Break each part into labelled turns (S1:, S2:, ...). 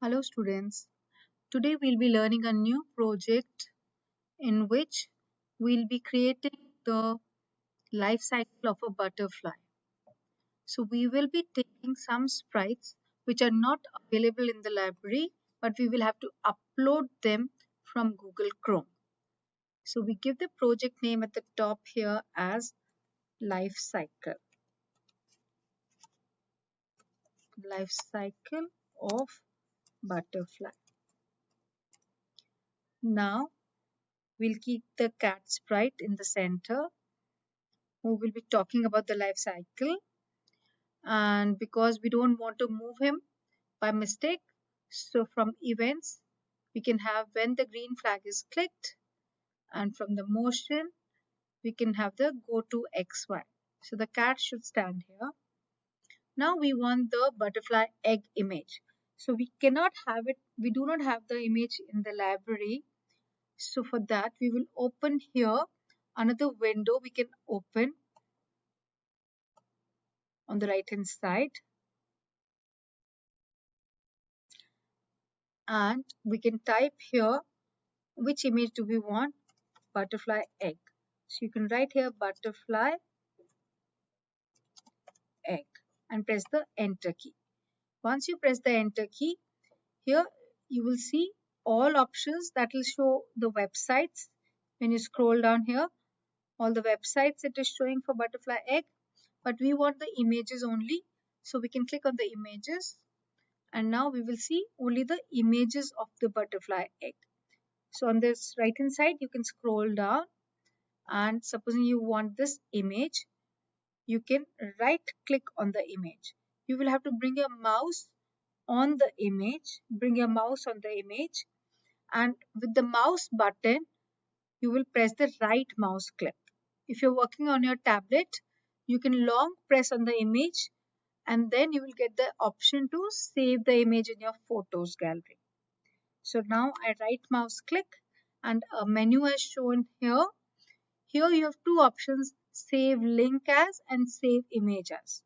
S1: Hello students. Today we'll be learning a new project in which we'll be creating the life cycle of a butterfly. So we will be taking some sprites which are not available in the library, but we will have to upload them from Google Chrome. So we give the project name at the top here as Lifecycle. Life cycle of butterfly. Now we'll keep the cat sprite in the center who will be talking about the life cycle, and because we don't want to move him by mistake, so from events we can have when the green flag is clicked, and from the motion we can have the go to XY. So the cat should stand here. Now we want the butterfly egg image, so we do not have the image in the library. So for that we will open here another window we can open on the right hand side, and we can type here which image do we want. Butterfly egg. So you can write here butterfly egg and press the enter key. Once you press the enter key, here you will see all options that will show the websites. When you scroll down here, all the websites it is showing for butterfly egg, but we want the images only, so we can click on the images, and now we will see only the images of the butterfly egg. So on this right hand side you can scroll down, and supposing you want this image, you can right click on the image. You will have to bring your mouse on the image, and with the mouse button you will press the right mouse click. If you're working on your tablet, you can long press on the image, and then you will get the option to save the image in your photos gallery. So now I right mouse click and a menu is shown here. Here you have two options, save link as and save image as.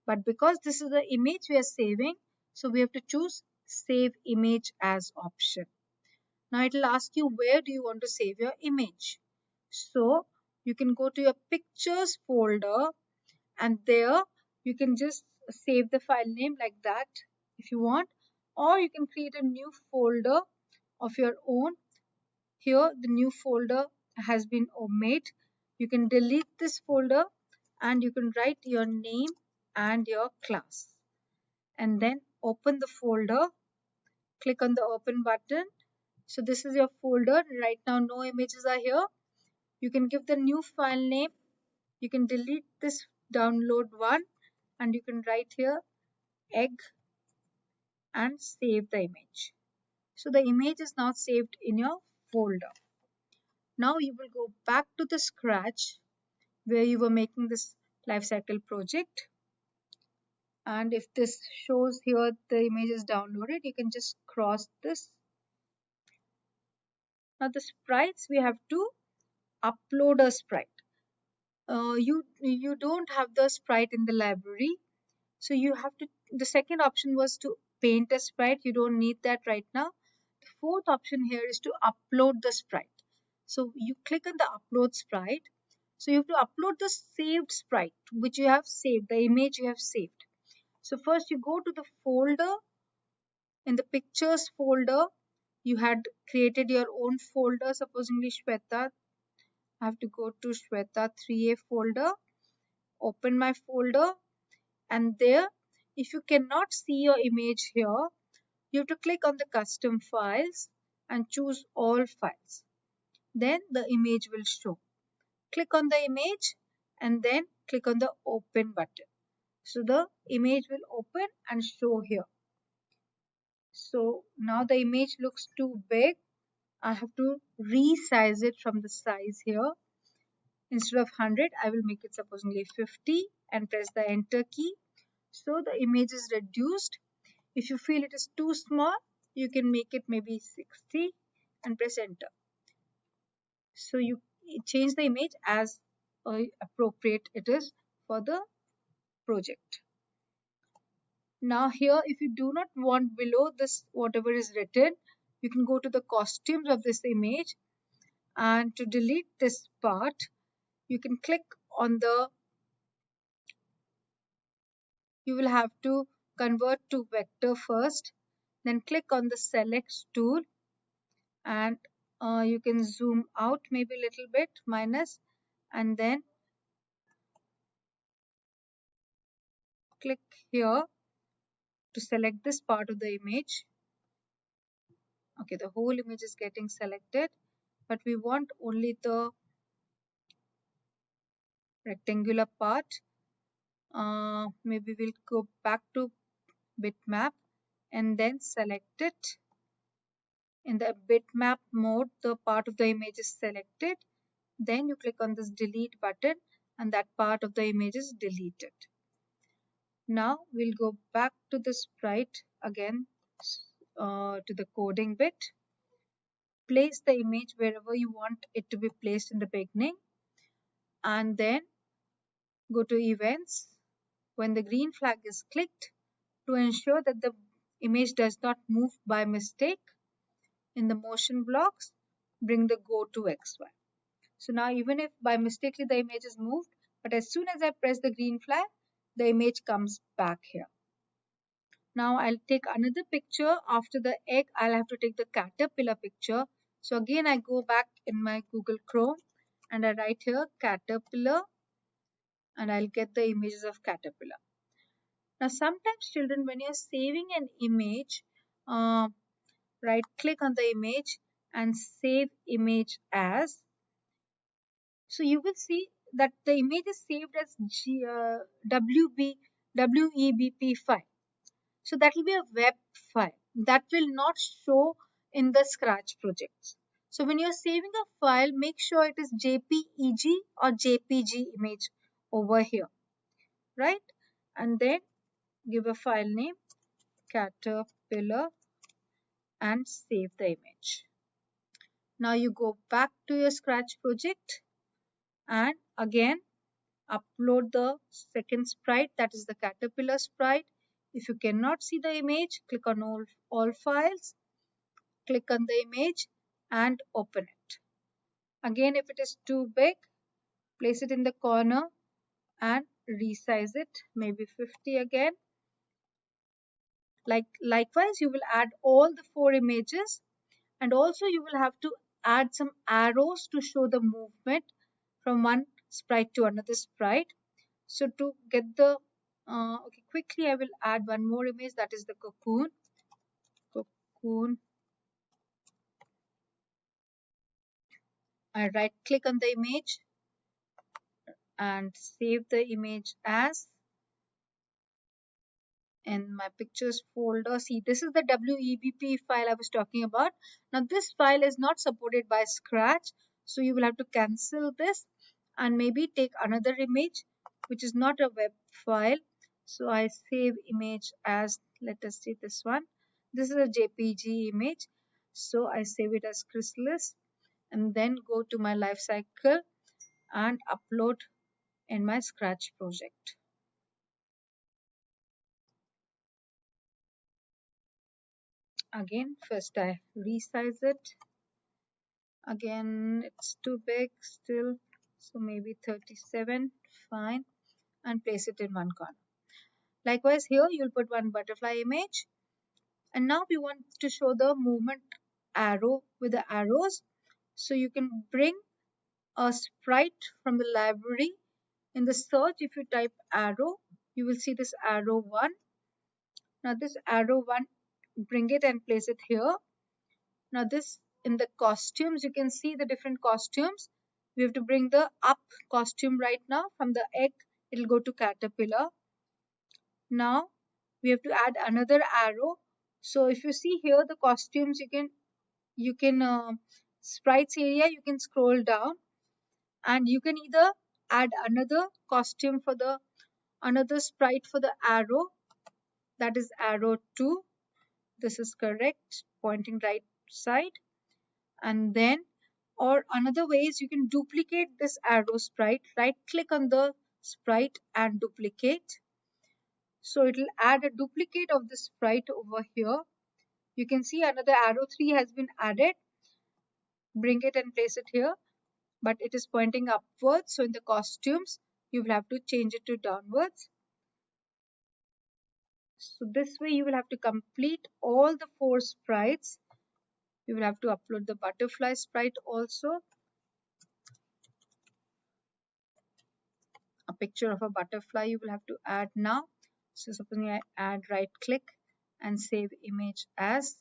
S1: But because this is the image we are saving, so we have to choose save image as option. Now it will ask you where do you want to save your image. So you can go to your pictures folder, and there you can just save the file name like that if you want, or you can create a new folder of your own. Here the new folder has been made. You can delete this folder and you can write your name and your class, and then open the folder. Click on the open button. So this is your folder. Right now no images are here. You can give the new file name. You can delete this download one, and you can write here egg and save the image. So the image is now saved in your folder. Now you will go back to the scratch where you were making this life cycle project, and if this shows here the image is downloaded, you can just cross this. Now the sprites, we have to upload a sprite. You don't have the sprite in the library, so you have to, the second option was to paint a sprite. You don't need that right now. The fourth option here is to upload the sprite. So you click on the upload sprite. So you have to upload the saved sprite which you have saved, the image you have saved. So first you go to the folder. In the pictures folder, you had created your own folder, supposedly Shweta. I have to go to Shweta 3A folder, open my folder, and there, if you cannot see your image here, you have to click on the custom files and choose all files. Then the image will show. Click on the image and then click on the open button. So the image will open and show here. So now the image looks too big. I have to resize it from the size here. Instead of 100, I will make it supposedly 50 and press the enter key. So the image is reduced. If you feel it is too small, you can make it maybe 60 and press enter. So you change the image as appropriate it is for the project. Now here, if you do not want below this whatever is written, you can go to the costumes of this image, and to delete this part, you can click on the, you will have to convert to vector first, then click on the select tool, and you can zoom out maybe a little bit, minus, and then click here to select this part of the image. Okay, the whole image is getting selected, but we want only the rectangular part. Maybe we'll go back to bitmap and then select it. In the bitmap mode, the part of the image is selected. Then you click on this delete button and that part of the image is deleted. Now we'll go back to the sprite again, to the coding bit. Place the image wherever you want it to be placed in the beginning, and then go to events. When the green flag is clicked, to ensure that the image does not move by mistake, in the motion blocks, bring the go to XY. So now even if by mistake the image is moved, but as soon as I press the green flag, the image comes back here. Now I'll take another picture. After the egg, I'll have to take the caterpillar picture. So again, I go back in my Google Chrome and I write here caterpillar, and I'll get the images of caterpillar. Now sometimes children, when you're saving an image, right click on the image and save image as. So you will see that the image is saved as WEBP file. So that will be a web file that will not show in the Scratch projects. So when you're saving a file, make sure it is JPEG or JPG image over here, right? And then give a file name caterpillar and save the image. Now you go back to your Scratch project and again upload the second sprite, that is the caterpillar sprite. If you cannot see the image, click on all files, click on the image and open it. Again, if it is too big, place it in the corner and resize it, maybe 50 again. Likewise, you will add all the 4 images, and also you will have to add some arrows to show the movement from one sprite to another sprite. So to get the, okay, quickly I will add one more image, that is the cocoon. I right click on the image and save the image as in my pictures folder. See, this is the WEBP file I was talking about. Now this file is not supported by Scratch, so you will have to cancel this and maybe take another image which is not a web file. So I save image as, let us see this one. This is a JPG image, so I save it as chrysalis and then go to my Lifecycle and upload in my Scratch project. Again, first I resize it. Again, it's too big still, so maybe 37, fine, and place it in one corner. Likewise, here you'll put one butterfly image, and now we want to show the movement arrow with the arrows. So you can bring a sprite from the library. In the search, if you type arrow, you will see this arrow 1. Now this arrow 1, bring it and place it here. Now this, in the costumes, you can see the different costumes. We have to bring the up costume right now. From the egg, it will go to caterpillar. Now we have to add another arrow. So if you see here the costumes, you can sprites area, you can scroll down and you can either add another costume for the another sprite for the arrow, that is arrow 2. This is correct, pointing right side. And then, or another way is you can duplicate this arrow sprite. Right click on the sprite and duplicate. So it will add a duplicate of the sprite over here. You can see another arrow 3 has been added. Bring it and place it here, but it is pointing upwards. So in the costumes, you will have to change it to downwards. So this way you will have to complete all the 4 sprites. You will have to upload the butterfly sprite also. A picture of a butterfly you will have to add now. So supposing I add, right click and save image as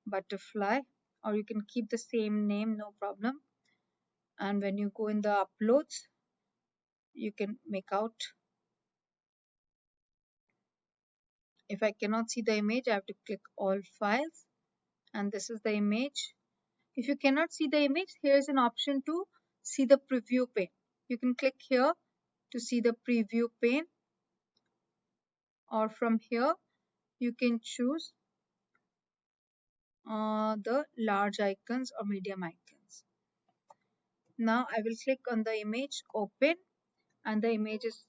S1: butterfly, or you can keep the same name, no problem. And when you go in the uploads, you can make out. If I cannot see the image, I have to click all files, and this is the image. If you cannot see the image, here is an option to see the preview pane. You can click here to see the preview pane, or from here you can choose the large icons or medium icons. Now I will click on the image, open, and the image is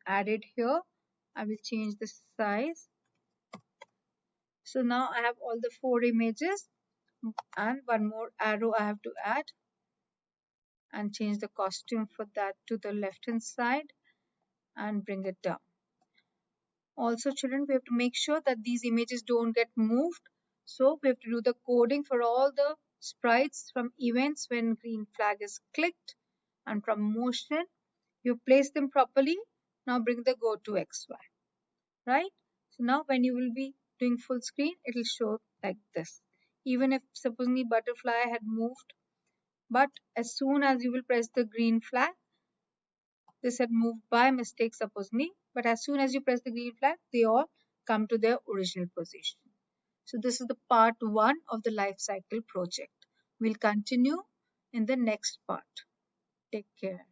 S1: added here. I will change the size. So now I have all the 4 images, and one more arrow I have to add and change the costume for that to the left hand side and bring it down. Also children, we have to make sure that these images don't get moved. So we have to do the coding for all the sprites from events when green flag is clicked, and from motion you place them properly. Now bring the go to XY, right? So now when you will be doing full screen, it will show like this. Even if supposedly butterfly had moved, but as soon as you will press the green flag, this had moved by mistake supposedly, but as soon as you press the green flag, they all come to their original position. So this is the part 1 of the life cycle project. We'll continue in the next part. Take care.